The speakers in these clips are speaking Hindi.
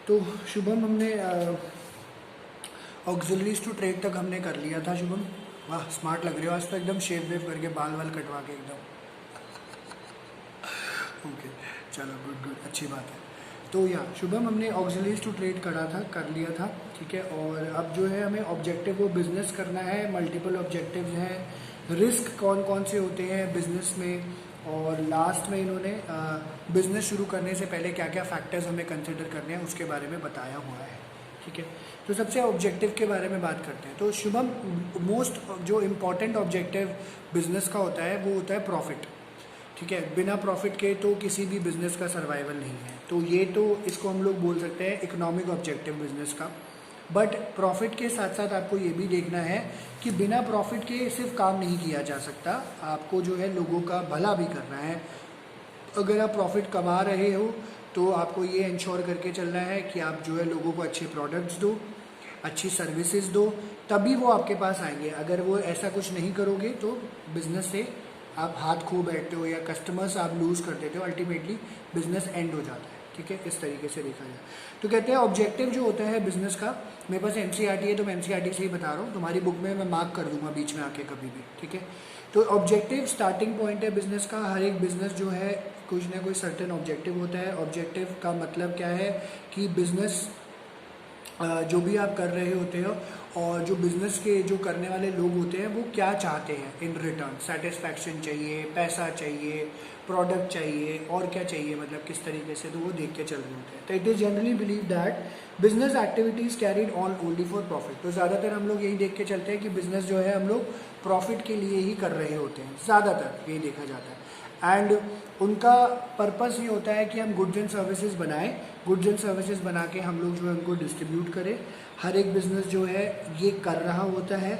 तो शुभम हमने ऑक्सिलरीज टू ट्रेड तक हमने कर लिया था। शुभम वाह स्मार्ट लग रहे हो आज तो, एकदम शेव वेव करके बाल वाल कटवा के एकदम। ओके चलो गुड गुड, अच्छी बात है। तो या शुभम हमने ऑक्सिलरीज टू ट्रेड कर लिया था, ठीक है। और अब जो है हमें ऑब्जेक्टिव वो बिजनेस करना है, मल्टीपल ऑब्जेक्टिव्स हैं, रिस्क कौन कौन से होते हैं बिजनेस में, और लास्ट में इन्होंने बिजनेस शुरू करने से पहले क्या क्या फैक्टर्स हमें कंसिडर करने हैं उसके बारे में बताया हुआ है, ठीक है। तो सबसे ऑब्जेक्टिव के बारे में बात करते हैं। तो शुभम मोस्ट जो इम्पॉर्टेंट ऑब्जेक्टिव बिजनेस का होता है वो होता है प्रॉफिट, ठीक है। बिना प्रॉफिट के तो किसी भी बिजनेस का सर्वाइवल नहीं है। तो ये तो इसको हम लोग बोल सकते हैं इकोनॉमिक ऑब्जेक्टिव बिजनेस का। बट प्रॉफिट के साथ साथ आपको ये भी देखना है कि बिना प्रॉफिट के सिर्फ काम नहीं किया जा सकता, आपको जो है लोगों का भला भी करना है। अगर आप प्रॉफिट कमा रहे हो तो आपको ये इंश्योर करके चलना है कि आप जो है लोगों को अच्छे प्रोडक्ट्स दो, अच्छी सर्विसेज दो, तभी वो आपके पास आएंगे। अगर वो ऐसा कुछ नहीं करोगे तो बिजनेस से आप हाथ खो बैठते हो या कस्टमर्स आप लूज़ कर देते हो, अल्टीमेटली बिजनेस एंड हो जाता है, ठीक है। इस तरीके से देखा जाए तो कहते हैं ऑब्जेक्टिव जो होता है बिजनेस का, मेरे पास एनसीईआरटी है तो मैं एनसीईआरटी से ही बता रहा हूँ, तुम्हारी बुक में मैं मार्क कर दूंगा बीच में आके कभी भी, ठीक है। तो ऑब्जेक्टिव स्टार्टिंग पॉइंट है बिजनेस का। हर एक बिजनेस जो है कुछ ना कोई सर्टेन ऑब्जेक्टिव होता है। ऑब्जेक्टिव का मतलब क्या है कि बिजनेस जो भी आप कर रहे होते हो और जो बिजनेस के जो करने वाले लोग होते हैं वो क्या चाहते हैं इन रिटर्न, सेटिस्फैक्शन चाहिए, पैसा चाहिए, प्रोडक्ट चाहिए, और क्या चाहिए, मतलब किस तरीके से, तो वो देख के चल रहे होते हैं। तो it is generally believe that business activities carried on only for profit. तो ज़्यादातर हम लोग यही देख के चलते हैं कि बिजनेस जो है हम लोग प्रॉफिट के लिए ही कर रहे होते हैं, ज़्यादातर यही देखा जाता है। एंड उनका पर्पस ये होता है कि हम गुड्स एंड सर्विसेज बनाएं, गुड्स एंड सर्विसेज बना के हम लोग जो है उनको डिस्ट्रीब्यूट करें। हर एक बिजनेस जो है ये कर रहा होता है।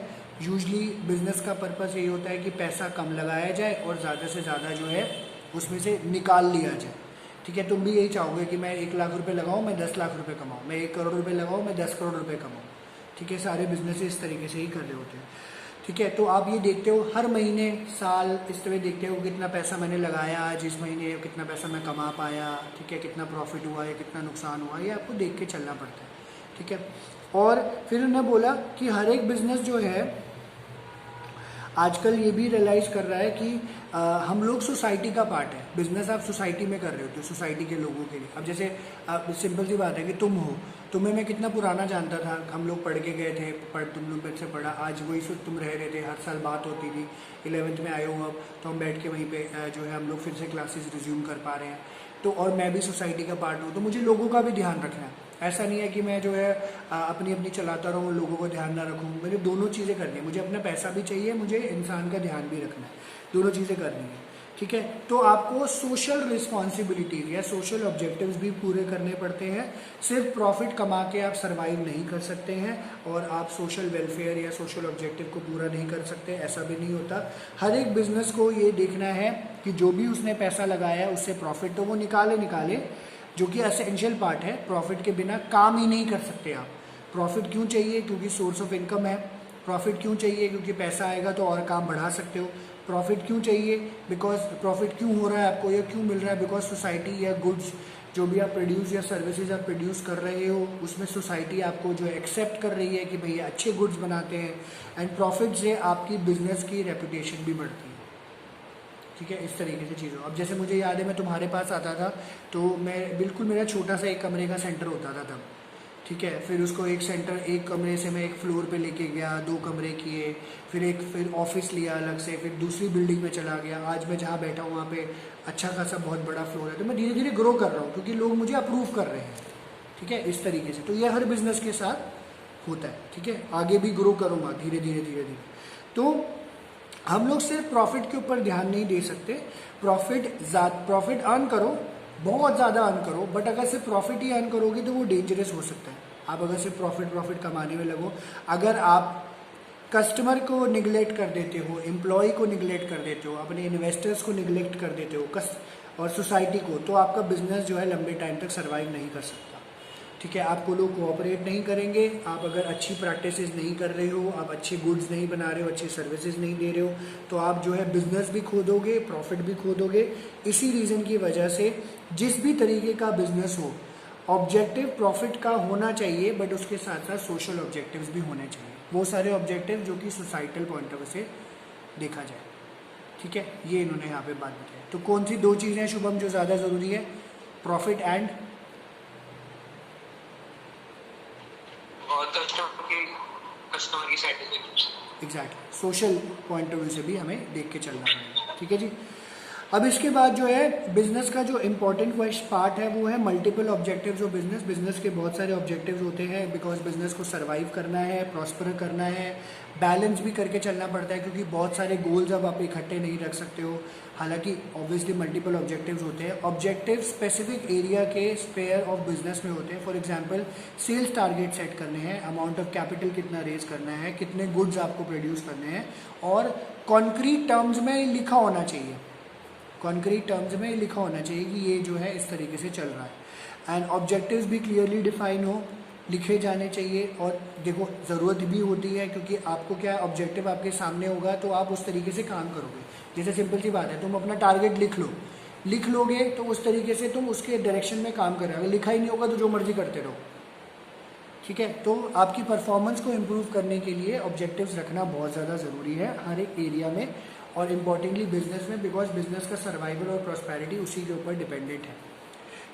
यूजली बिजनेस का पर्पस यही होता है कि पैसा कम लगाया जाए और ज़्यादा से ज़्यादा जो है उसमें से निकाल लिया जाए, ठीक है। तुम भी यही चाहोगे कि मैं 1 लाख रुपए लगाऊं, मैं 10 लाख रुपए कमाऊं, मैं 1 करोड़ रुपए लगाऊं, मैं 10 करोड़ रुपए कमाऊं, ठीक है। सारे बिजनेस इस तरीके से ही कर रहे होते हैं, ठीक है। तो आप ये देखते हो हर महीने साल इस तरह देखते हो कितना पैसा मैंने लगाया आज इस महीने, कितना पैसा मैं कमा पाया, ठीक है, कितना प्रॉफिट हुआ या कितना नुकसान हुआ, ये आपको देख के चलना पड़ता है, ठीक है। और फिर उन्होंने बोला कि हर एक बिजनेस जो है आजकल ये भी रियलाइज कर रहा है कि हम लोग सोसाइटी का पार्ट है। बिजनेस आप सोसाइटी में कर रहे होते हो, सोसाइटी के लोगों के लिए। अब जैसे सिंपल सी बात है कि तुम हो, तुम्हें मैं कितना पुराना जानता था, हम लोग पढ़ के गए थे, तुम लोग से पढ़ा, आज वही से तुम रह रहे थे, हर साल बात होती थी। 11th में आए हो अब तो हम बैठ के वहीं पे जो है हम लोग फिर से क्लासेस रिज्यूम कर पा रहे हैं। तो और मैं भी सोसाइटी का पार्ट हूँ, तो मुझे लोगों का भी ध्यान रखना है। ऐसा नहीं है कि मैं जो है अपनी अपनी चलाता रहूँ, लोगों को ध्यान ना रखूँ। मुझे दोनों चीज़ें करनी है, मुझे अपना पैसा भी चाहिए, मुझे इंसान का ध्यान भी रखना है, दोनों चीज़ें करनी है, ठीक है। तो आपको सोशल रिस्पॉन्सिबिलिटीज या सोशल ऑब्जेक्टिव्स भी पूरे करने पड़ते हैं। सिर्फ प्रॉफिट कमा के आप सर्वाइव नहीं कर सकते हैं और आप सोशल वेलफेयर या सोशल ऑब्जेक्टिव को पूरा नहीं कर सकते, ऐसा भी नहीं होता। हर एक बिजनेस को ये देखना है कि जो भी उसने पैसा लगाया है उससे प्रॉफिट तो वो निकाले, जो कि एसेंशियल पार्ट है। प्रॉफिट के बिना काम ही नहीं कर सकते आप। प्रॉफिट क्यों चाहिए? क्योंकि सोर्स ऑफ इनकम है। प्रॉफिट क्यों चाहिए? क्योंकि पैसा आएगा तो और काम बढ़ा सकते हो। प्रॉफिट क्यों चाहिए? बिकॉज प्रॉफिट क्यों हो रहा है आपको या क्यों मिल रहा है? बिकॉज सोसाइटी या गुड्स जो भी आप प्रोड्यूस या सर्विसेज आप प्रोड्यूस कर रहे हो उसमें सोसाइटी आपको जो एक्सेप्ट कर रही है कि भैया अच्छे गुड्स बनाते हैं। एंड प्रॉफिट से आपकी बिजनेस की रेपुटेशन भी बढ़ती है, ठीक है। इस तरीके से चीज़ों, अब जैसे मुझे याद है मैं तुम्हारे पास आता था तो मैं बिल्कुल, मेरा छोटा सा एक कमरे का सेंटर होता था तब, ठीक है। फिर उसको एक कमरे से मैं एक फ्लोर पे लेके गया, 2 कमरे किए, फिर ऑफिस लिया अलग से, फिर दूसरी बिल्डिंग में चला गया। आज मैं जहाँ बैठा हूँ वहाँ पे अच्छा खासा बहुत बड़ा फ्लोर है। तो मैं धीरे धीरे ग्रो कर रहा हूँ क्योंकि लोग मुझे अप्रूव कर रहे हैं, ठीक है, इस तरीके से। तो ये हर बिजनेस के साथ होता है, ठीक है। आगे भी ग्रो करूँगा धीरे धीरे। तो हम लोग सिर्फ प्रॉफिट के ऊपर ध्यान नहीं दे सकते। प्रॉफिट अर्न करो, बहुत ज़्यादा अर्न करो, बट अगर सिर्फ प्रॉफिट ही अर्न करोगे तो वो डेंजरस हो सकता है। आप अगर सिर्फ प्रॉफिट कमाने में लगो, अगर आप कस्टमर को निगलेक्ट कर देते हो, एम्प्लॉय को निगलेक्ट कर देते हो, अपने इन्वेस्टर्स को निगलेक्ट कर देते हो और सोसाइटी को, तो आपका बिजनेस जो है लंबे टाइम तक सर्वाइव नहीं कर सकता, ठीक है। आपको लोग कोऑपरेट नहीं करेंगे। आप अगर अच्छी प्रैक्टिसेस नहीं कर रहे हो, आप अच्छे गुड्स नहीं बना रहे हो, अच्छी सर्विसेज नहीं दे रहे हो, तो आप जो है बिजनेस भी खो दोगे, प्रॉफिट भी खो दोगे। इसी रीज़न की वजह से जिस भी तरीके का बिजनेस हो ऑब्जेक्टिव प्रॉफिट का होना चाहिए, बट उसके साथ साथ सोशल ऑब्जेक्टिव्स भी होने चाहिए, वो सारे ऑब्जेक्टिव जो कि सोसाइटल पॉइंट ऑफ व्यू से देखा जाए। ठीक है, ये इन्होंने यहाँ पे बात बताई। तो कौन सी दो चीज़ें शुभम जो ज़्यादा ज़रूरी है? प्रॉफिट एंड कस्टमर की satisfaction. Exactly, social point of view से भी हमें देख के चलना पड़ेगा। ठीक है जी। अब इसके बाद जो है बिजनेस का जो इम्पोर्टेंट पार्ट है वो है multiple objectives of business. Business के बहुत सारे ऑब्जेक्टिव्स होते हैं, बिकॉज बिजनेस को सर्वाइव करना है, प्रॉस्पर करना है, बैलेंस भी करके चलना पड़ता है, क्योंकि बहुत सारे गोल्स अब आप इकट्ठे नहीं रख सकते हो। हालांकि ऑब्वियसली मल्टीपल ऑब्जेक्टिव्स होते हैं। ऑब्जेक्टिव स्पेसिफिक एरिया के स्पेयर ऑफ बिजनेस में होते हैं। For example sales target set करने हैं, अमाउंट ऑफ कैपिटल कितना रेज करना है, कितने गुड्स आपको प्रोड्यूस करने हैं, और कॉन्क्रीट टर्म्स में लिखा होना चाहिए, कॉन्क्रीट टर्म्स में लिखा होना चाहिए कि ये जो है इस तरीके से चल रहा है। एंड ऑब्जेक्टिव्स भी क्लियरली डिफाइन हो, लिखे जाने चाहिए। और देखो ज़रूरत भी होती है, क्योंकि आपको क्या ऑब्जेक्टिव आपके सामने होगा तो आप उस तरीके से काम करोगे। जैसे सिंपल सी बात है, तुम अपना टारगेट लिख लोगे तो उस तरीके से तुम उसके डायरेक्शन में काम कर रहे हो। अगर लिखा ही नहीं होगा तो जो मर्जी करते रहो। ठीक है, तो आपकी परफॉर्मेंस को इम्प्रूव करने के लिए ऑब्जेक्टिव्स रखना बहुत ज़्यादा ज़रूरी है हर एक एरिया में, और इम्पॉर्टेंटली बिजनेस में, बिकॉज बिजनेस का सर्वाइवल और प्रॉस्पेरिटी उसी के ऊपर डिपेंडेंट है।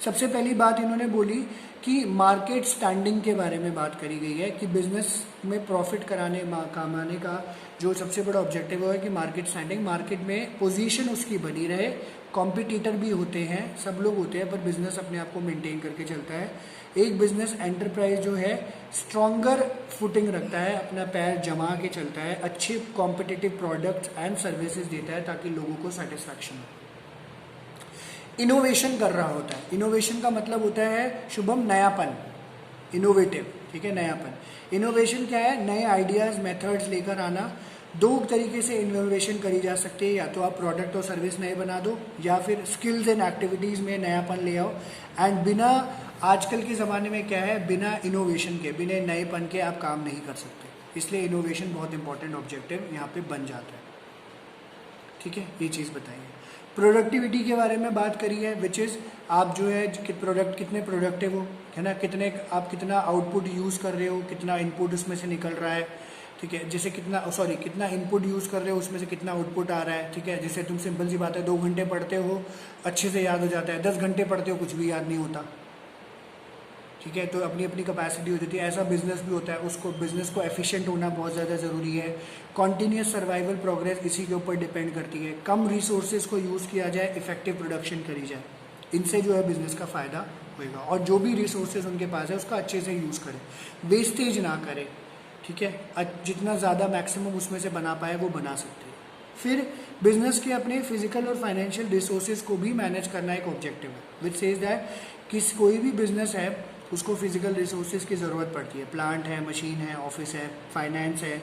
सबसे पहली बात इन्होंने बोली कि मार्केट स्टैंडिंग के बारे में बात करी गई है, कि बिजनेस में प्रॉफिट कमाने का जो सबसे बड़ा ऑब्जेक्टिव है कि मार्केट स्टैंडिंग, मार्केट में पोजीशन उसकी बनी रहे। कॉम्पिटिटर भी होते हैं, सब लोग होते हैं, पर बिजनेस अपने आप को मेंटेन करके चलता है। एक बिजनेस एंटरप्राइज जो है स्ट्रॉन्गर फुटिंग रखता है, अपना पैर जमा के चलता है, अच्छे कॉम्पिटिटिव प्रोडक्ट्स एंड सर्विसेज देता है ताकि लोगों को सेटिस्फैक्शन हो। इनोवेशन कर रहा होता है। इनोवेशन का मतलब होता है शुभम नयापन, इनोवेटिव। ठीक है, नयापन। इनोवेशन क्या है? नए आइडियाज़, मेथड्स लेकर आना। दो तरीके से इनोवेशन करी जा सकती है, या तो आप प्रोडक्ट और सर्विस नए बना दो, या फिर स्किल्स एंड एक्टिविटीज़ में नयापन ले आओ। एंड बिना, आजकल के ज़माने में क्या है, बिना इनोवेशन के, बिना नएपन के आप काम नहीं कर सकते। इसलिए इनोवेशन बहुत इंपॉर्टेंट ऑब्जेक्टिव यहाँ पे बन जाता है। ठीक है, ये चीज़ बताइए। प्रोडक्टिविटी के बारे में बात करी है, विच इज़ आप जो है प्रोडक्ट कितने प्रोडक्टिव हो, है ना, कितना आउटपुट यूज़ कर रहे हो, कितना इनपुट उसमें से निकल रहा है। ठीक है, जैसे कितना इनपुट यूज़ कर रहे हो उसमें से कितना आउटपुट आ रहा है। ठीक है, जैसे तुम सिंपल सी बात है 2 घंटे पढ़ते हो अच्छे से याद हो जाता है, 10 घंटे पढ़ते हो कुछ भी याद नहीं होता। ठीक है, तो अपनी अपनी कैपेसिटी हो जाती है। ऐसा बिजनेस भी होता है, उसको बिजनेस को एफिशिएंट होना बहुत ज़्यादा ज़रूरी है। कॉन्टीन्यूस सर्वाइवल प्रोग्रेस इसी के ऊपर डिपेंड करती है। कम रिसोर्सेज को यूज़ किया जाए, इफेक्टिव प्रोडक्शन करी जाए, इनसे जो है बिजनेस का फ़ायदा होएगा। और जो भी रिसोर्सेज उनके पास है उसका अच्छे से यूज़ करें, वेस्टेज ना करें। ठीक है, जितना ज़्यादा मैक्सिमम उसमें से बना पाए वो बना सकते हैं। फिर बिजनेस के अपने फिजिकल और फाइनेंशियल रिसोर्सेज को भी मैनेज करना एक ऑब्जेक्टिव है, विच सेज दैट कोई भी बिजनेस है उसको फिजिकल रिसोर्सेज की ज़रूरत पड़ती है। प्लांट है, मशीन है, ऑफिस है, फाइनेंस है।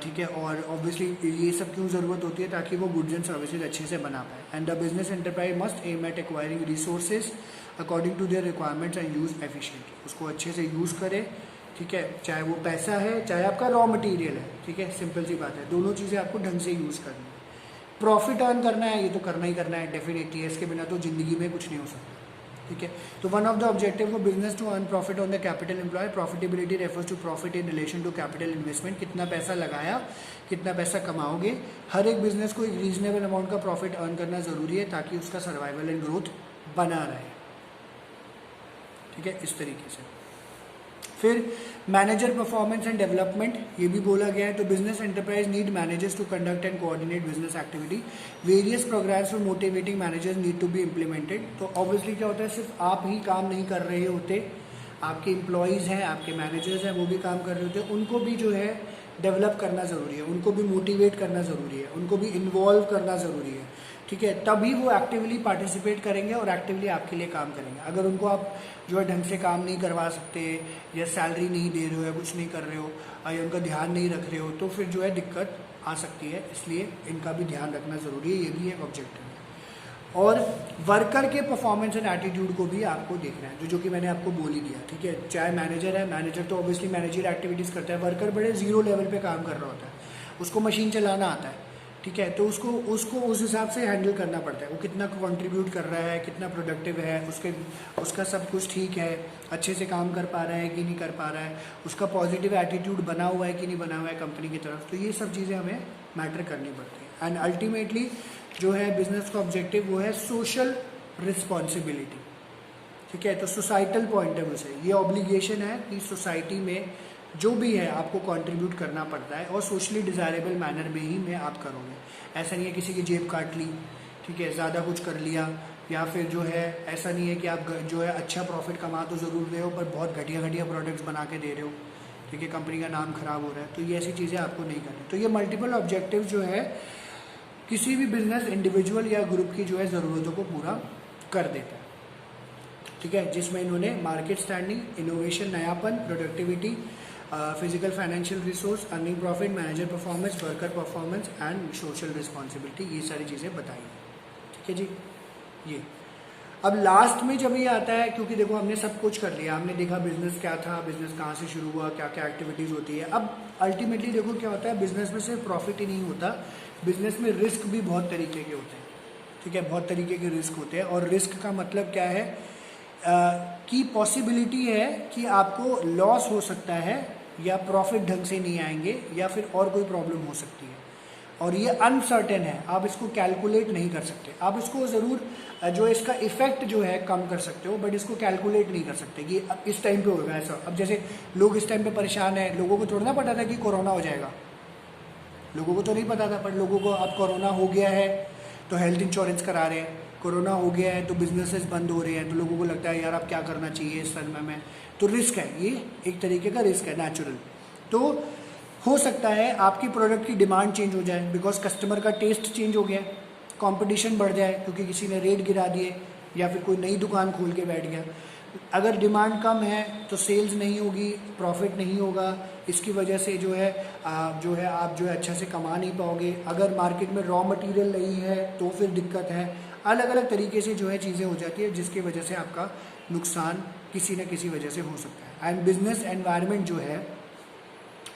ठीक है, और ऑब्वियसली ये सब क्यों ज़रूरत होती है? ताकि वो गुड्स एंड सर्विसेज अच्छे से बना पाए। And the business enterprise must aim at acquiring resources according to their requirements and use efficiently. उसको अच्छे से यूज़ करे। ठीक है, चाहे वो पैसा है, चाहे आपका रॉ मटेरियल है। ठीक है, सिंपल सी बात है, दोनों चीज़ें आपको ढंग से यूज़ करनी है। प्रॉफिट अर्न करना है, ये तो करना ही करना है डेफिनेटली, इसके बिना तो ज़िंदगी में कुछ नहीं हो सकता। ठीक है, तो one of the objective for business to earn profit on the capital employ. Profitability refers to profit in relation to capital investment. कितना पैसा लगाया, कितना पैसा कमाओगे। हर एक बिजनेस को एक रीजनेबल अमाउंट का प्रॉफिट अर्न करना ज़रूरी है ताकि उसका सर्वाइवल एंड ग्रोथ बना रहे। ठीक है, इस तरीके से। फिर मैनेजर परफॉर्मेंस एंड डेवलपमेंट, ये भी बोला गया है। तो business enterprise need managers to conduct and coordinate business activity. Various programmes for motivating managers need to be implemented. तो ऑब्वियसली क्या होता है, सिर्फ आप ही काम नहीं कर रहे होते, आपके एम्प्लॉयज़ हैं, आपके मैनेजर्स हैं, वो भी काम कर रहे होते हैं। उनको भी जो है डेवलप करना ज़रूरी है, उनको भी मोटिवेट करना ज़रूरी है, उनको भी इन्वॉल्व करना ज़रूरी है। ठीक है, तभी वो एक्टिवली पार्टिसिपेट करेंगे और एक्टिवली आपके लिए काम करेंगे। अगर उनको आप जो है ढंग से काम नहीं करवा सकते, या सैलरी नहीं दे रहे हो, या कुछ नहीं कर रहे हो, या उनका ध्यान नहीं रख रहे हो, तो फिर जो है दिक्कत आ सकती है। इसलिए इनका भी ध्यान रखना ज़रूरी है, ये भी एक ऑब्जेक्टिव है। और वर्कर के परफॉर्मेंस एंड एटीट्यूड को भी आपको देखना है, जो कि मैंने आपको बोल ही दिया। ठीक है, चाहे मैनेजर है, मैनेजर तो ऑब्वियसली मैनेजर एक्टिविटीज़ करता है। वर्कर बड़े जीरो लेवल पे काम कर रहा होता है, उसको मशीन चलाना आता है। ठीक है, तो उसको उसको उस हिसाब से हैंडल करना पड़ता है, वो कितना कंट्रीब्यूट कर रहा है, कितना प्रोडक्टिव है, उसका सब कुछ ठीक है, अच्छे से काम कर पा रहा है कि नहीं कर पा रहा है, उसका पॉजिटिव एटीट्यूड बना हुआ है कि नहीं बना हुआ है कंपनी की तरफ। तो ये सब चीज़ें हमें मैटर करनी पड़ती है। एंड अल्टीमेटली जो है बिजनेस का ऑब्जेक्टिव वो है सोशल रिस्पॉन्सिबिलिटी। ठीक है, तो सोसाइटल पॉइंट ऑफ व्यू से ये ऑब्लिगेशन है कि सोसाइटी में जो भी है आपको कंट्रीब्यूट करना पड़ता है, और सोशली डिज़ायरेबल मैनर में ही में आप करोगे। ऐसा नहीं है किसी की जेब काट ली, ठीक है, ज़्यादा कुछ कर लिया, या फिर जो है ऐसा नहीं है कि आप जो है अच्छा प्रॉफिट कमा तो ज़रूर रहे हो पर बहुत घटिया घटिया प्रोडक्ट्स बना के दे रहे हो, ठीक है, कंपनी का नाम खराब हो रहा है। तो ये ऐसी चीज़ें आपको नहीं करनी। तो ये मल्टीपल ऑब्जेक्टिव जो है किसी भी बिजनेस इंडिविजुअल या ग्रुप की जो है ज़रूरतों को पूरा कर देता है। ठीक है, जिसमें इन्होंने मार्केट स्टैंडिंग, इनोवेशन, नयापन, productivity, physical financial resource, earning profit, manager performance, worker performance and social responsibility, ये सारी चीज़ें बताई। ठीक है जी। ये अब लास्ट में जब ये आता है, क्योंकि देखो हमने सब कुछ कर लिया, हमने देखा बिजनेस क्या था, बिजनेस कहाँ से शुरू हुआ, क्या क्या एक्टिविटीज़ होती है। अब अल्टीमेटली देखो क्या होता है, बिजनेस में सिर्फ प्रॉफिट ही नहीं होता, बिजनेस में रिस्क भी बहुत तरीके के होते हैं। ठीक है, बहुत तरीके के रिस्क होते हैं। और रिस्क का मतलब क्या है कि पॉसिबिलिटी है कि आपको लॉस हो सकता है, या प्रॉफिट ढंग से नहीं आएंगे, या फिर और कोई प्रॉब्लम हो सकती है। और ये अनसर्टेन है, आप इसको कैलकुलेट नहीं कर सकते। आप इसको ज़रूर जो इसका इफेक्ट जो है कम कर सकते हो, बट इसको कैलकुलेट नहीं कर सकते कि अब इस टाइम पे होगा ऐसा। अब जैसे लोग इस टाइम पे परेशान है, लोगों को थोड़ा ना पता था कि कोरोना हो जाएगा, लोगों को तो नहीं पता था, पर लोगों को अब कोरोना हो गया है तो हेल्थ इंश्योरेंस करा रहे हैं, कोरोना हो गया है तो बिजनेसेस बंद हो रहे हैं, तो लोगों को लगता है यार अब क्या करना चाहिए इस समय में। तो रिस्क है, ये एक तरीके का रिस्क है, नेचुरल। तो हो सकता है आपकी प्रोडक्ट की डिमांड चेंज हो जाए, बिकॉज कस्टमर का टेस्ट चेंज हो गया, कंपटीशन बढ़ जाए क्योंकि किसी ने रेट गिरा दिए, या फिर कोई नई दुकान खोल के बैठ गया। अगर डिमांड कम है तो सेल्स नहीं होगी, प्रॉफिट नहीं होगा, इसकी वजह से जो है आप जो है अच्छा से कमा नहीं पाओगे। अगर मार्केट में रॉ मटेरियल नहीं है तो फिर दिक्कत है। अलग अलग तरीके से जो है चीज़ें हो जाती है, जिसकी वजह से आपका नुकसान किसी न किसी वजह से हो सकता है। एंड बिजनेस एनवायरनमेंट जो है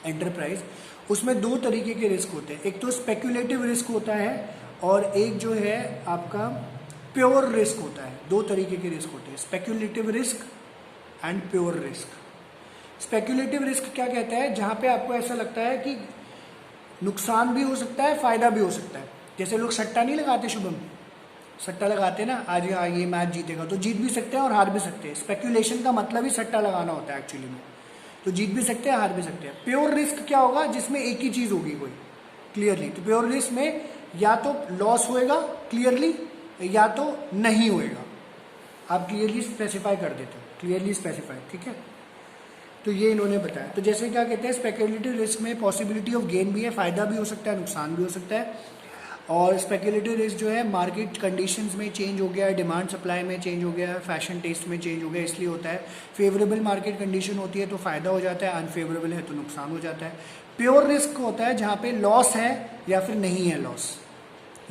एंटरप्राइज, उसमें दो तरीके के रिस्क होते हैं। एक तो स्पेक्युलेटिव रिस्क होता है, और एक जो है आपका प्योर रिस्क होता है। दो तरीके के रिस्क होते हैं, speculative risk and pure risk. Speculative risk क्या कहता है, जहां पे आपको ऐसा लगता है कि नुकसान भी हो सकता है, फायदा भी हो सकता है। जैसे लोग सट्टा नहीं लगाते, शुभम सट्टा लगाते हैं ना, आज ये मैच जीतेगा, तो जीत भी सकते हैं और हार भी सकते हैं। स्पेक्युलेशन का मतलब ही सट्टा लगाना होता है एक्चुअली में, तो जीत भी सकते हैं, हार भी सकते हैं। प्योर रिस्क क्या होगा, जिसमें एक ही चीज होगी कोई क्लियरली। तो प्योर रिस्क में या तो लॉस होएगा क्लियरली, या तो नहीं होएगा। आप क्लियरली स्पेसिफाई कर देते हो, क्लियरली स्पेसिफाई। ठीक है, तो ये इन्होंने बताया। तो जैसे क्या कहते हैं, स्पेक्युलेटिव रिस्क में पॉसिबिलिटी ऑफ गेन भी है, फायदा भी हो सकता है, नुकसान भी हो सकता है। और स्पेक्युलेटिव रिस्क जो है मार्केट कंडीशंस में चेंज हो गया है, डिमांड सप्लाई में चेंज हो गया है, फैशन टेस्ट में चेंज हो गया, इसलिए होता है। फेवरेबल मार्केट कंडीशन होती है तो फायदा हो जाता है, अनफेवरेबल है तो नुकसान हो जाता है। प्योर रिस्क होता है जहाँ पे लॉस है या फिर नहीं है लॉस,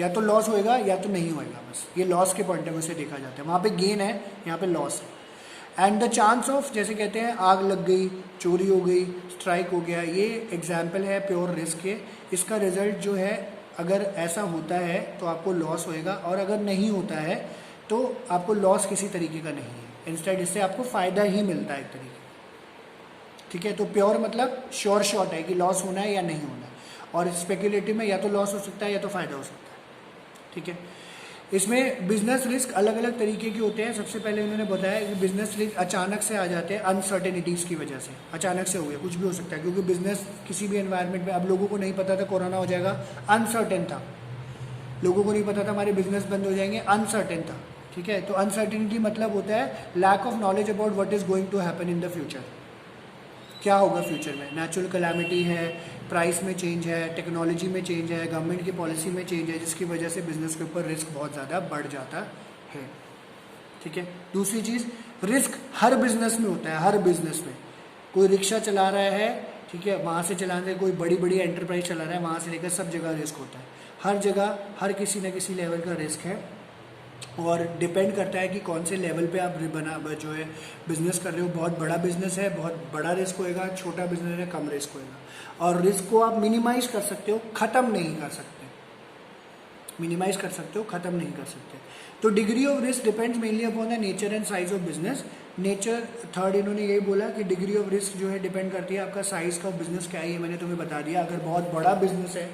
या तो लॉस होएगा या तो नहीं होएगा, बस ये लॉस के पॉइंट ऑफ व्यू से देखा जाता है। वहाँ पे गेन है, यहाँ पे लॉस है। एंड द चांस ऑफ, जैसे कहते हैं आग लग गई, चोरी हो गई, स्ट्राइक हो गया, ये एग्जाम्पल है प्योर रिस्क के। इसका रिजल्ट जो है अगर ऐसा होता है तो आपको लॉस होएगा, और अगर नहीं होता है तो आपको लॉस किसी तरीके का नहीं है, इंस्टेड इससे आपको फायदा ही मिलता है एक तरीके। ठीक है, तो प्योर मतलब श्योर शॉट है कि लॉस होना है या नहीं होना है, और स्पेक्युलेटिव में या तो लॉस हो सकता है या तो फायदा हो सकता है। ठीक है, इसमें बिजनेस रिस्क अलग अलग तरीके के होते हैं। सबसे पहले उन्होंने बताया कि बिजनेस रिस्क अचानक से आ जाते हैं, अनसर्टेनिटीज़ की वजह से अचानक से हो गया, कुछ भी हो सकता है, क्योंकि बिजनेस किसी भी एनवायरनमेंट में, अब लोगों को नहीं पता था कोरोना हो जाएगा, अनसर्टेन था। लोगों को नहीं पता था हमारे बिजनेस बंद हो जाएंगे, अनसर्टेन था। ठीक है, तो अनसर्टेनिटी मतलब होता है lack of knowledge about what is going to happen in the future. क्या होगा फ्यूचर में, नेचुरल कैलामिटी है, प्राइस में चेंज है, टेक्नोलॉजी में चेंज है, गवर्नमेंट की पॉलिसी में चेंज है, जिसकी वजह से बिजनेस के ऊपर रिस्क बहुत ज़्यादा बढ़ जाता है। ठीक है, दूसरी चीज़, रिस्क हर बिजनेस में होता है, हर बिजनेस में। कोई रिक्शा चला रहा है, ठीक है, वहाँ से चलाने, कोई बड़ी बड़ी एंटरप्राइज चला रहा है, वहाँ से लेकर सब जगह रिस्क होता है। हर जगह हर किसी न किसी लेवल का रिस्क है, और डिपेंड करता है कि कौन से लेवल पे आप जो है बिजनेस कर रहे हो। बहुत बड़ा बिजनेस है, बहुत बड़ा रिस्क होएगा, छोटा बिजनेस है, कम रिस्क होएगा। और रिस्क को आप मिनिमाइज कर सकते हो, ख़त्म नहीं कर सकते। मिनिमाइज कर सकते हो, ख़त्म नहीं कर सकते। तो degree of risk depends mainly upon the nature and size of business. Nature third इन्होंने यही बोला कि डिग्री ऑफ रिस्क जो है डिपेंड करती है आपका साइज का बिजनेस क्या है, ये मैंने तुम्हें बता दिया। अगर बहुत बड़ा बिजनेस है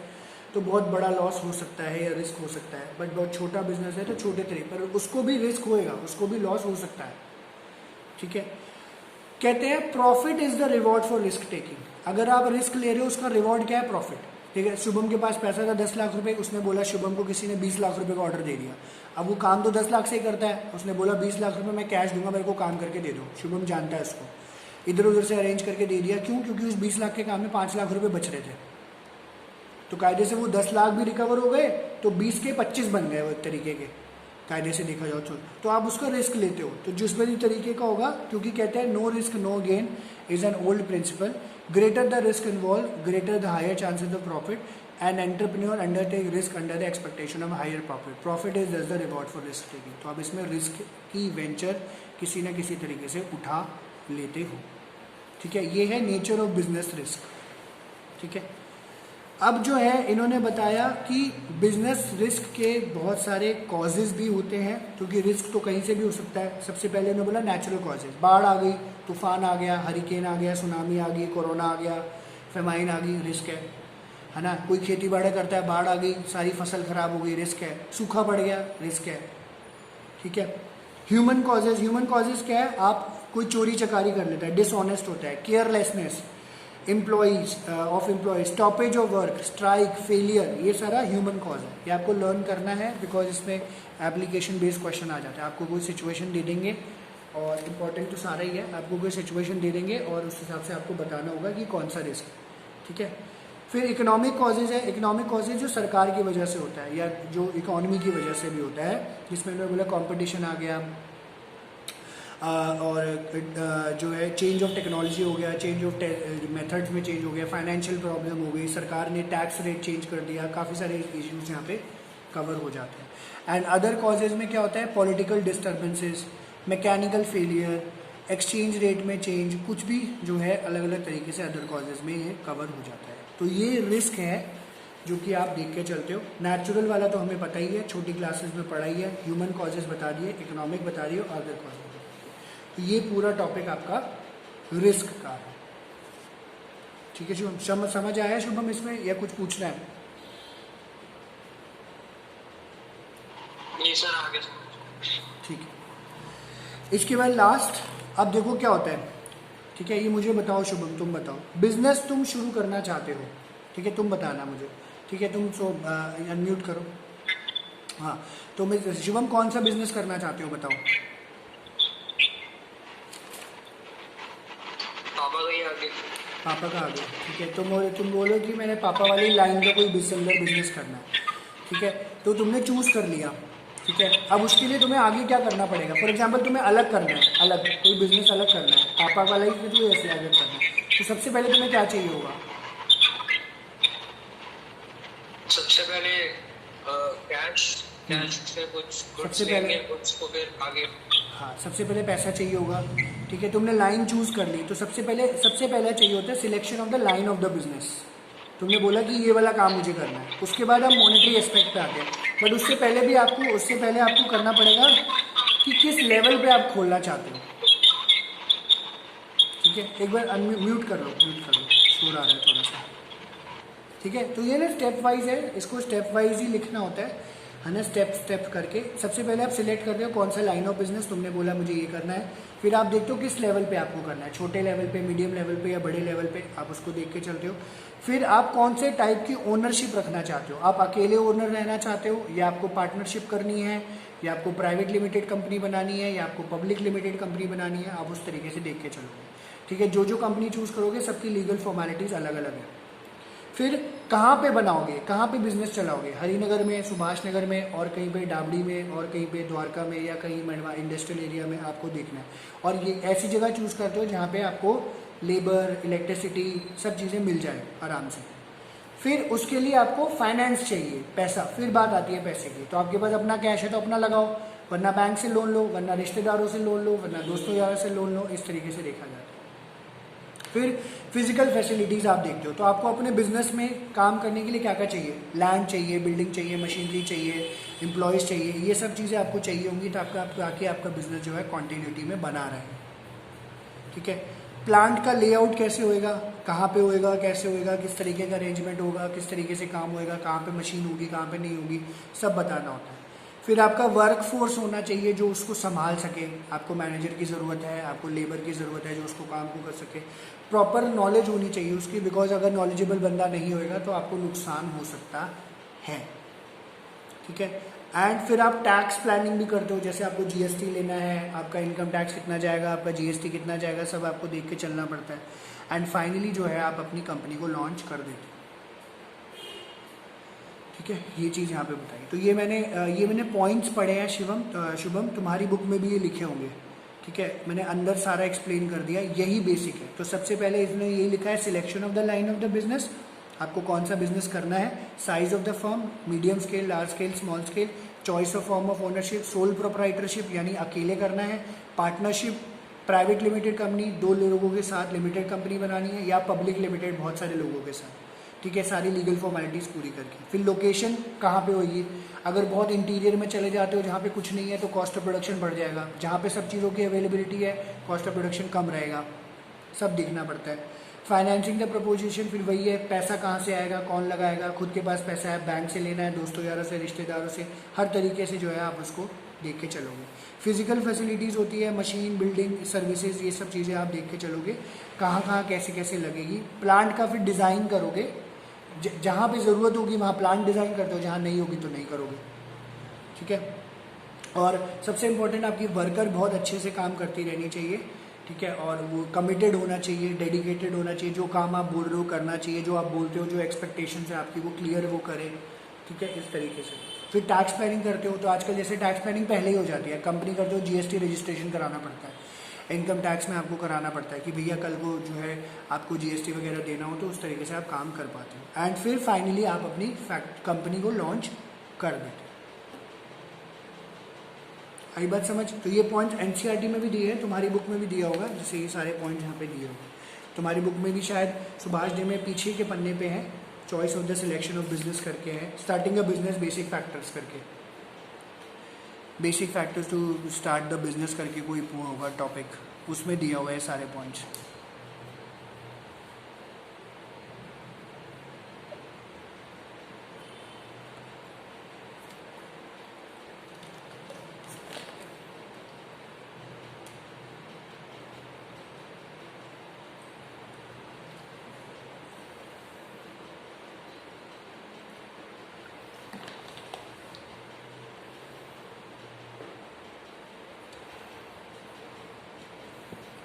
तो बहुत बड़ा लॉस हो सकता है या रिस्क हो सकता है, बट बहुत छोटा बिजनेस है तो छोटे तरीके पर उसको भी रिस्क होएगा, उसको भी लॉस हो सकता है, ठीक है। कहते हैं profit is the reward for risk taking. अगर आप रिस्क ले रहे हो उसका रिवॉर्ड क्या है? प्रॉफिट, ठीक है। शुभम के पास पैसा था 10 लाख रुपए, उसने बोला शुभम को किसी ने 20 लाख रुपए का ऑर्डर दे दिया। अब वो काम तो 10 लाख से ही करता है, उसने बोला 20 लाख रुपए मैं कैश दूंगा, मेरे को काम करके दे दो। शुभम जानता है उसको, इधर उधर से अरेंज करके दे दिया। क्यों? क्योंकि उस 20 लाख के काम में 5 लाख रुपए बच रहे थे, तो कायदे से वो 10 लाख भी रिकवर हो गए, तो 20 के 25 बन गए वो एक तरीके के, कायदे से देखा जाओ तो आप उसका रिस्क लेते हो। तो जिस भी तरीके का होगा, क्योंकि कहते हैं no risk no gain is an old principle. Greater the risk involve greater the higher chances of profit and entrepreneur undertake risk under the expectation of higher profit. Profit is the reward for risk taking. तो आप इसमें रिस्क की वेंचर किसी न किसी तरीके से उठा लेते हो, ठीक है। ये है नेचर ऑफ बिजनेस रिस्क, ठीक है। अब जो है इन्होंने बताया कि बिजनेस रिस्क के बहुत सारे कॉजेज भी होते हैं, क्योंकि रिस्क तो कहीं से भी हो सकता है। सबसे पहले इन्होंने बोला नेचुरल कॉजेज, बाढ़ आ गई, तूफान आ गया, हरिकेन आ गया, सुनामी आ गई, कोरोना आ गया, फेमाइन आ गई, रिस्क है ना। कोई खेती बाड़ी करता है, बाढ़ आ गई, सारी फसल खराब हो गई, रिस्क है। सूखा पड़ गया, रिस्क है, ठीक है। ह्यूमन कॉजेज क्या है? आप कोई चोरी चकारी कर लेता है, डिसऑनेस्ट होता है, carelessness employees, stoppage of work, strike, failure, ये सारा ह्यूमन कॉज है। ये आपको लर्न करना है, बिकॉज इसमें एप्लीकेशन बेस्ड क्वेश्चन आ जाता है। आपको कोई सिचुएशन दे देंगे, और इम्पॉर्टेंट तो सारा ही है, आपको कोई सिचुएशन दे देंगे और उस हिसाब से आपको बताना होगा कि कौन सा रिस्क, ठीक है। फिर इकोनॉमिक कॉजेज है। इकोनॉमिक कॉजेज जो सरकार की वजह से होता है या जो इकोनॉमी की वजह से भी होता है, जिसमें उन्होंने बोला कॉम्पिटिशन आ गया, और जो है चेंज ऑफ टेक्नोलॉजी हो गया, चेंज ऑफ मेथड्स में चेंज हो गया, फाइनेंशियल प्रॉब्लम हो गई, सरकार ने टैक्स रेट चेंज कर दिया, काफ़ी सारे इश्यूज यहाँ पे कवर हो जाते हैं। एंड अदर कॉजेज में क्या होता है? Political disturbances, mechanical failure, exchange rate में चेंज, कुछ भी जो है अलग अलग तरीके से अदर कॉजेज में ये कवर हो जाता है। तो ये रिस्क है जो कि आप देख के चलते हो। नेचुरल वाला तो हमें पता ही है, छोटी क्लासेस में पढ़ाई है, ह्यूमन कॉजेज बता दिए, इकोनॉमिक बता दिए, और अदर कॉजेज। तो ये पूरा टॉपिक आपका रिस्क का है, ठीक है। शुभम समझ आया शुभम इसमें, या कुछ पूछना है? नहीं सर, आगे ठीक है। इसके बाद लास्ट, अब देखो क्या होता है, ठीक है। ये मुझे बताओ शुभम, तुम बताओ, बिजनेस तुम शुरू करना चाहते हो, ठीक है, तुम बताना मुझे, ठीक है। तुम अनम्यूट करो, हाँ। तो मैं शुभम, कौन सा बिजनेस करना चाहते हो बताओ? पापा का आगे, ठीक है। तुम बोलो कि मैंने पापा वाली लाइन का कोई बिजनेस करना है, ठीक है। तो तुमने चूज कर लिया, ठीक है। अब उसके लिए तुम्हें आगे क्या करना पड़ेगा? फॉर एग्जांपल तुम्हें अलग करना है, अलग कोई बिजनेस अलग करना है, पापा वाला ही तो ऐसे अलग करना है। तो सबसे पहले तुम्हें क्या चाहिए होगा? सबसे पहले कैश से कुछ गुड्स लेंगे, गुड्स को फिर आगे, हाँ, सबसे पहले पैसा चाहिए होगा, ठीक है। तुमने लाइन चूज कर ली, तो सबसे पहला चाहिए होता है selection of the line of the business. तुमने बोला कि ये वाला काम मुझे करना है, उसके बाद हम मॉनेटरी एस्पेक्ट पे आते हैं, बट उससे पहले आपको करना पड़ेगा कि किस लेवल पे आप खोलना चाहते हो, ठीक है। एक बार म्यूट कर लो, शोर आ रहा है थोड़ा सा, ठीक है। तो ये ना स्टेप वाइज है, इसको स्टेप वाइज ही लिखना होता है ना, स्टेप करके। सबसे पहले आप सिलेक्ट कर रहे हो कौन सा लाइन ऑफ बिजनेस, तुमने बोला मुझे ये करना है। फिर आप देखते हो किस लेवल पे आपको करना है, छोटे लेवल पे, मीडियम लेवल पे या बड़े लेवल पे, आप उसको देख के चलते हो। फिर आप कौन से टाइप की ओनरशिप रखना चाहते हो, आप अकेले ओनर रहना चाहते हो, या आपको पार्टनरशिप करनी है, या आपको प्राइवेट लिमिटेड कंपनी बनानी है, या आपको पब्लिक लिमिटेड कंपनी बनानी है, आप उस तरीके से देख के चलोगे, ठीक है। जो कंपनी चूज करोगे सबकी लीगल फॉर्मेलिटीज अलग अलग है। फिर कहाँ पे बनाओगे, कहाँ पे बिजनेस चलाओगे? हरिनगर में, सुभाष नगर में, और कहीं पे डाबड़ी में, और कहीं पे द्वारका में, या कहीं मंडवा इंडस्ट्रियल एरिया में आपको देखना है। और ये ऐसी जगह चूज करते हो जहाँ पे आपको लेबर, इलेक्ट्रिसिटी, सब चीज़ें मिल जाए आराम से। फिर उसके लिए आपको फाइनेंस चाहिए, पैसा। फिर बात आती है पैसे की, तो आपके पास अपना कैश है तो अपना लगाओ, वरना बैंक से लोन लो, वरना रिश्तेदारों से लोन लो, वरना दोस्तों यारों से लोन लो, इस तरीके से देखा जाता है। फिर फिजिकल फैसिलिटीज़ आप देखते हो, तो आपको अपने बिजनेस में काम करने के लिए क्या क्या चाहिए, लैंड चाहिए, बिल्डिंग चाहिए, मशीनरी चाहिए, एम्प्लॉयज़ चाहिए, ये सब चीज़ें आपको चाहिए होंगी तो ताकि आपका बिजनेस जो है कॉन्टीन्यूटी में बना रहे। ठीक है, प्लांट का लेआउट कैसे होएगा, कहाँ पे होएगा, कैसे होएगा, किस तरीके का अरेंजमेंट होगा, किस तरीके से काम होएगा, कहाँ पे मशीन होगी, कहाँ पे नहीं होगी, सब बताना होता है। फिर आपका वर्क फोर्स होना चाहिए जो उसको संभाल सके, आपको मैनेजर की ज़रूरत है, आपको लेबर की ज़रूरत है जो उसको काम को कर सके, प्रॉपर नॉलेज होनी चाहिए उसकी, बिकॉज अगर नॉलेजेबल बंदा नहीं होएगा तो आपको नुकसान हो सकता है। ठीक है, एंड फिर आप टैक्स प्लानिंग भी करते हो, जैसे आपको जीएसटी लेना है, आपका इनकम टैक्स कितना जाएगा, आपका जीएसटी कितना जाएगा, सब आपको देख के चलना पड़ता है। एंड फाइनली जो है आप अपनी कंपनी को लॉन्च कर देते हो। ठीक है, ये चीज़ यहाँ पे बताई। तो ये मैंने पॉइंट्स पढ़े हैं शुभम, तुम्हारी बुक में भी ये लिखे होंगे। ठीक है, मैंने अंदर सारा एक्सप्लेन कर दिया, यही बेसिक है। तो सबसे पहले इसने यही लिखा है, selection of the line of the business, आपको कौन सा बिजनेस करना है, size of the firm, medium scale, large scale, small scale, choice of form of ownership, sole proprietorship यानी अकेले करना है, पार्टनरशिप, प्राइवेट लिमिटेड कंपनी, 2 लोगों के साथ लिमिटेड कंपनी बनानी है, या पब्लिक लिमिटेड बहुत सारे लोगों के साथ। ठीक है, सारी लीगल फॉर्मेलिटीज़ पूरी करके। फिर लोकेशन कहाँ पे होगी, अगर बहुत इंटीरियर में चले जाते हो जहाँ पे कुछ नहीं है तो कॉस्ट ऑफ प्रोडक्शन बढ़ जाएगा, जहाँ पे सब चीज़ों की अवेलेबिलिटी है कॉस्ट ऑफ प्रोडक्शन कम रहेगा, सब देखना पड़ता है। फाइनेंसिंग द प्रपोजिशन, फिर वही है, पैसा कहाँ से आएगा, कौन लगाएगा, खुद के पास पैसा है, बैंक से लेना है, दोस्तों यारों से, रिश्तेदारों से, हर तरीके से जो है आप उसको देख के चलोगे। फिजिकल फैसिलिटीज़ होती है, मशीन, बिल्डिंग, सर्विसेज, ये सब चीज़ें आप देख के चलोगे, कहाँ कहाँ कैसे कैसे लगेगी। प्लांट का फिर डिज़ाइन करोगे, जहाँ पे ज़रूरत होगी वहाँ प्लांट डिज़ाइन करते हो, जहाँ नहीं होगी तो नहीं करोगे। ठीक है, और सबसे इम्पोर्टेंट आपकी वर्कर बहुत अच्छे से काम करती रहनी चाहिए। ठीक है, और वो कमिटेड होना चाहिए, डेडिकेटेड होना चाहिए, जो काम आप बोल रहे हो करना चाहिए, जो आप बोलते हो, जो एक्सपेक्टेशन है आपकी वो क्लियर वो करे। ठीक है, इस तरीके से। फिर टैक्स प्लानिंग करते हो तो आजकल जैसे टैक्स प्लानिंग पहले ही हो जाती है, कंपनी करते हो जीएसटी रजिस्ट्रेशन कराना पड़ता है, इनकम टैक्स में आपको कराना पड़ता है कि भैया कल को जो है आपको जीएसटी वगैरह देना हो, तो उस तरीके से आप काम कर पाते हो। एंड फिर फाइनली आप अपनी कंपनी को लॉन्च कर देते हो। आई बात समझ? तो ये पॉइंट एनसीईआरटी में भी दिए हैं, तुम्हारी बुक में भी दिया होगा, जैसे ये सारे पॉइंट यहाँ पे दिए होंगे तुम्हारी बुक में भी, शायद सुभाष डे में पीछे के पन्ने पे है, choice of the selection of business करके है, starting a business basic factors करके, basic factors to start the business करके कोई होगा टॉपिक, उसमें दिया हुआ है सारे पॉइंट्स।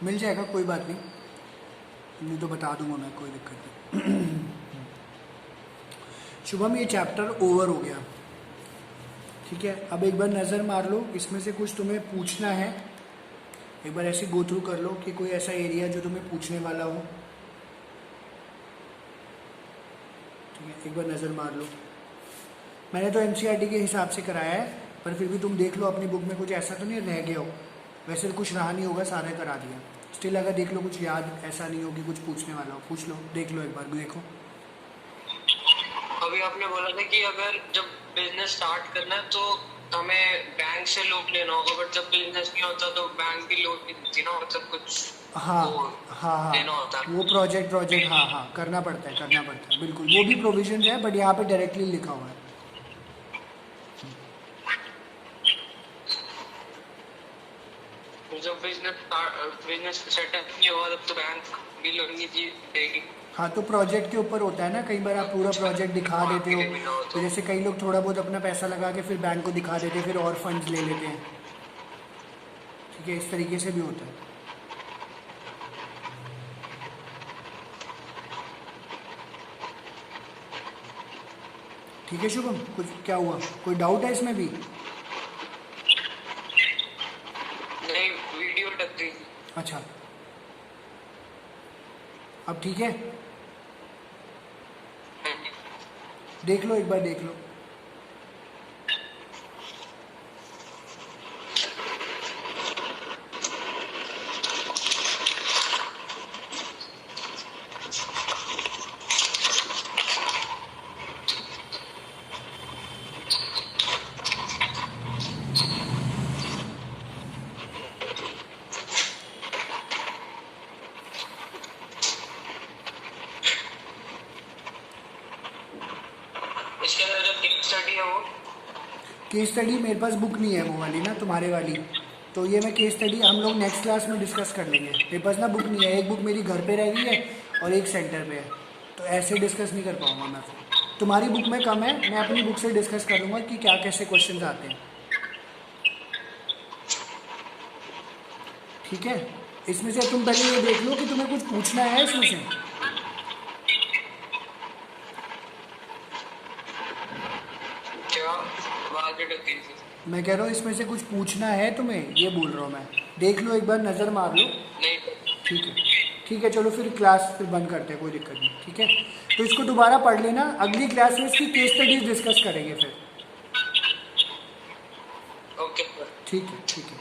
मिल जाएगा, कोई बात नहीं तो बता दूंगा मैं, कोई दिक्कत नहीं। शुभम, ये चैप्टर ओवर हो गया। ठीक है, अब एक बार नज़र मार लो, इसमें से कुछ तुम्हें पूछना है, एक बार ऐसे गो थ्रू कर लो कि कोई ऐसा एरिया जो तुम्हें पूछने वाला हो। ठीक है, एक बार नज़र मार लो। मैंने तो एनसीईआरटी के हिसाब से कराया है, पर फिर भी तुम देख लो अपनी बुक में कुछ ऐसा तो नहीं रह गया हो, वैसे कुछ रहा नहीं होगा, सारा करा दिया। स्टिल अगर देख लो कुछ याद ऐसा नहीं होगी, कुछ पूछने वाला हो, पूछ लो, देख लो एक बार, देखो। अभी आपने बोला था कि अगर जब बिजनेस स्टार्ट करना है तो हमें बैंक से लोन लेना होगा, बट जब बिजनेस नहीं होता तो बैंक भी लोन नहीं देती ना, मतलब कुछ हाँ देना होता है। वो प्रोजेक्ट हाँ करना पड़ता है, बिल्कुल वो भी प्रोविजन है, बट यहाँ पे डायरेक्टली लिखा हुआ है। जब बिजनेस सेटअप नहीं होगा तब तो बैंक भी लोन नहीं देगी। हाँ, तो प्रोजेक्ट के ऊपर होता है ना, कई बार आप पूरा प्रोजेक्ट दिखा देते हो, तो जैसे कई लोग थोड़ा बहुत अपना पैसा लगा के फिर बैंक को दिखा देते हैं, फिर और फंड्स ले लेते हैं। ठीक है, इस तरीके से भी होता है। ठीक है शुभम, कुछ क्या हुआ, कोई डाउट है इसमें भी? नहीं, वीडियो लग गई। अच्छा, अब ठीक है, देख लो एक बार, देख लो। केस स्टडी मेरे पास बुक नहीं है वो वाली ना, तुम्हारे वाली। तो ये मैं केस स्टडी हम लोग नेक्स्ट क्लास में डिस्कस कर लेंगे। मेरे पास ना बुक नहीं है, एक बुक मेरी घर पे रह गई है और एक सेंटर पे है, तो ऐसे डिस्कस नहीं कर पाऊँगा मैं फिर। तुम्हारी बुक में कम है, मैं अपनी बुक से डिस्कस कर लूँगा कि क्या कैसे क्वेश्चन आते हैं। ठीक है, इसमें से तुम पहले ये देख लो कि तुम्हें कुछ पूछना है इसमें से। क्या आगे कीजिए। मैं कह रहा हूँ इसमें से कुछ पूछना है तुम्हें, ये बोल रहा हूँ मैं। देख लो, एक बार नज़र मार लो। नहीं। ठीक है, ठीक है, चलो फिर क्लास फिर बंद करते हैं, कोई दिक्कत नहीं। ठीक है, तो इसको दोबारा पढ़ लेना, अगली क्लास में इसकी केस स्टडीज डिस्कस करेंगे फिर। ओके। ठीक है, ठीक है।